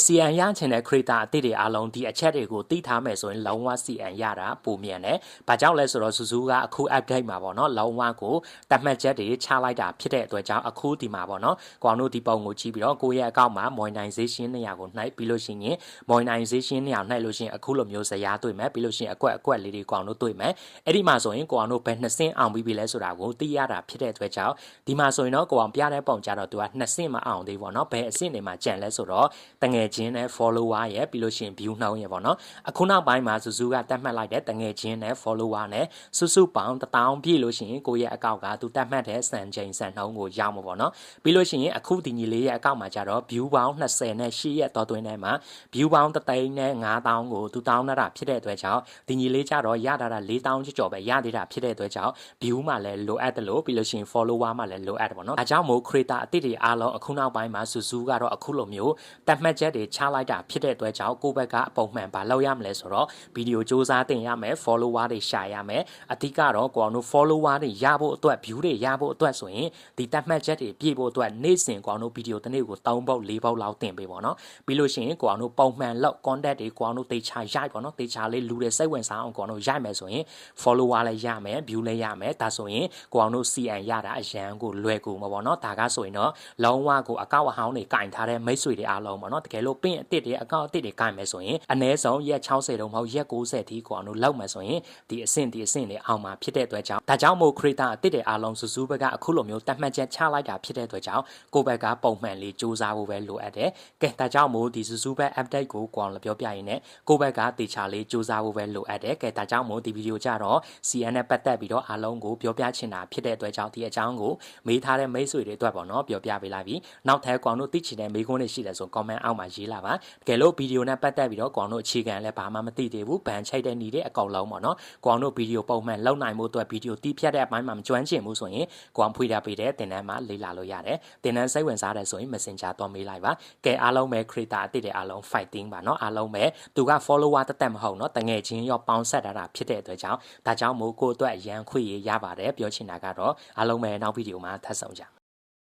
CN ရချင်တဲ့ creator အသစ်တွေအားလုံးဒီအချက်တွေကိုသိထားမယ်ဆိုရင်လုံးဝ CN ရတာပုံမြန်တယ်။ဘာကြောင့်လဲဆိုတော့စုစုကအခု update မှာပေါ့နော်လုံးဝကိုတတ်မှတ်ချက်တွေချလိုက်တာဖြစ်တဲ့အတွက်ကြောင့်အခုဒီမှာပေါ့နော်ကိုအောင်တို့ဒီပုံကိုကြည့်ပြီးတော့ကိုယ့်ရဲ့အကောင့်မှာ monetization နေရာကိုနှိုက်ပြီးလို့ရှိရင် monetization နေရာနှိုက်လို့ရှိရင်အခုလိုမျိုးဇယားတွေ့မယ်ပြီးလို့ရှိရင်အကွက်လေးတွေကိုအောင်တို့တွေ့မယ်။အဲ့ဒီမှာဆိုရင်ကိုအောင်တို့ဘယ်2ဆင့်အောင်ပြီးပြီလဲဆိုတာကိုသိရတာဖြစ်တဲ့အတွက်ကြောင့်ဒီမှာဆိုရင်တော့ကိုအောင်ပြတဲ့ပုံကြတော့သူက2ဆင့်မအောင်သေးပေါ့နော်ဘယ်အဆင့်တွေမှာကြံလဲဆိုတော့တငယ်ချင်းနဲ့ follower ရဲ့ပြီးလို့ရှိရင် view နှုန်းရဲ့ပေါ့နော်အခုနောက်ပိုင်းမှာစုစုကတတ်မှတ်လိုက်တဲ့တငယ်ချင်းနဲ့ follower နဲ့စုပေါင်း1000ပြည့်လို့ရှိရင်ကိုရဲ့အကောင့်ကသူတတ်မှတ်တဲ့စံချိန်စံနှုန်းကိုရောက်မှာပေါ့နော်ပြီးလို့ရှိရင်အခုဒီညီလေးရဲ့အကောင့်မှာကျတော့ view ပေါင်း20နဲ့8ရဲ့တော်တွင်းထဲမှာ view ပေါင်း3,5000ကိုသူတောင်းတာဖြစ်တဲ့အတွက်ကြောင့်ဒီညီလေးကျတော့ရတာ4000ကျော်ပဲရသေးတာဖြစ်တဲ့အတွက်ကြောင့် view မှာလည်းလိုအပ်တယ်လို့ပြီးလို့ရှိရင် follower မှာလည်းလိုအပ်တယ်ပေါ့နော်အဲကြောင့်မို့ creator အသစ်တွေအားလုံးအခုနောက်ပိုင်းမှာစုစုကတော့အခုလိုမျိုးတတ်မှတ်ချက်တွေချလိုက်တာဖြစ်တဲ့အတွက်ကြောင့်ကိုယ့်ဘက်ကအပုံမှန်ဘာလုပ်ရမလဲဆိုတော့ဗီဒီယိုစူးစမ်းတင်ရမယ် follower တွေရှာရမယ်အဓိကတော့ကိုအောင်တို့ follower တွေရဖို့အတွက် view တွေရဖို့အတွက်ဆိုရင်ဒီတတ်မှတ်ချက်တွေပြည့်ဖို့အတွက်နေ့စဉ်ကိုအောင်တို့ဗီဒီယိုတစ်နေ့ကို3ပုတ်4ပုတ်လောက်တင်ပေးပေါ့နော်ပြီးလို့ရှိရင်ကိုအောင်တို့ပုံမှန်လောက် content တွေကိုအောင်တို့တေချာရိုက်ပေါ့နော်တေချာလေးလူတွေစိတ်ဝင်စားအောင်ကိုအောင်တို့ရိုက်မယ်ဆိုရင် follower လည်းရမယ် view လည်းရမယ်ဒါဆိုရင်ကိုအောင်တို့ CN ရတာအရန်ကိုလွယ်ကူမှာပေါ့နော်ဒါကဆိုရင်တော့လုံးဝကိုအကောက်အဟောင်းတွေကင်ထားတဲ့မိတ်ဆွေတွေအားလုံးပေါ့နော်တကယ်လို့ပင့်အစ်တွေအကောက်အစ်တွေကင်မယ်ဆိုရင်အနည်းဆုံးရက်60တုံးမဟုတ်ရက်90ထိကိုအောင်တို့လောက်မယ်ဆိုရင်ဒီအဆင့်တွေအောင်မှာဖြစ်တဲ့အတွက်ကြောင့်ဒါကြောင့်မို့ creator အစ်တွေအားလုံးစုစုဘက်ကအခုလိုမျိုးတတ်မှတ်ချက်ချလိုက်တာဖြစ်တဲ့အတွက်ကြောင့်ကိုယ့်ဘက်ကပုံမှန်လေးစူးစမ်းဖို့ပဲလိုအပ်တယ်ကဲဒါကြောင့်မို့ဒီစုစုဘက် update ကိုကိုအောင်လည်းပြောပြရင်းနဲ့ကိုယ့်ဘက်ကတေချာလေးစူးစမ်းဖို့ပဲလိုအပ်တယ်ကဲဒါကြောင့်မို့ဒီဗီဒီယိုကြတော့ CN နဲ့ပတ်သက်ပြီးတော့အားလုံးကိုပြောပြချင်တာဖြစ်တဲ့အတွက်ကြောင့်ဒီအကြောင်းကိုမေးထားတဲ့မိတ်ဆွေတွေအတွက်ပေါ့နော်ပြောပြပေးလိုက်ပြီနောက်ထပ်ကိုအောင်တို့သိချင်တဲ့မေးခွန်းတွေရှိတယ်ဆို comment အောက်မှာရေးလာပါတကယ်လို့ဗီဒီယိုနဲ့ပတ်သက်ပြီးတော့ကိုအောင်တို့အခြေခံလည်းဘာမှမသိသေးဘူးဘန်ချိတ်တဲ့နေတဲ့အကောင်လုံးပေါ့နော်ကိုအောင်တို့ဗီဒီယိုပုံမှန်လောက်နိုင်မှုအတွက်ဗီဒီယိုတီးဖြတ်တဲ့အပိုင်းမှာမကျွမ်းကျင်ဘူးဆိုရင်ကိုအောင်ဖွေတာပေးတဲ့သင်တန်းမှာလေ့လာလို့ရတယ်သင်တန်းစိတ်ဝင်စားတယ်ဆိုရင် Messenger တော့မေးလိုက်ပါကဲအားလုံးပဲ creator အသစ်တွေအားလုံး fighting ပါနော်အားလုံးပဲသူက follower တက်မဟုတ်နော်တငယ်ချင်းရောပေါင်းဆက်တာဖြစ်တဲ့အတွက်ကြောင့်ဒါကြောင့်မို့ကိုအတွက်ရန်ခွေရရပါတယ်ပြောချင်တာကတော့အားလုံးပဲနောက်ဗီဒီယိုမှာထပ်ဆောင်ကြ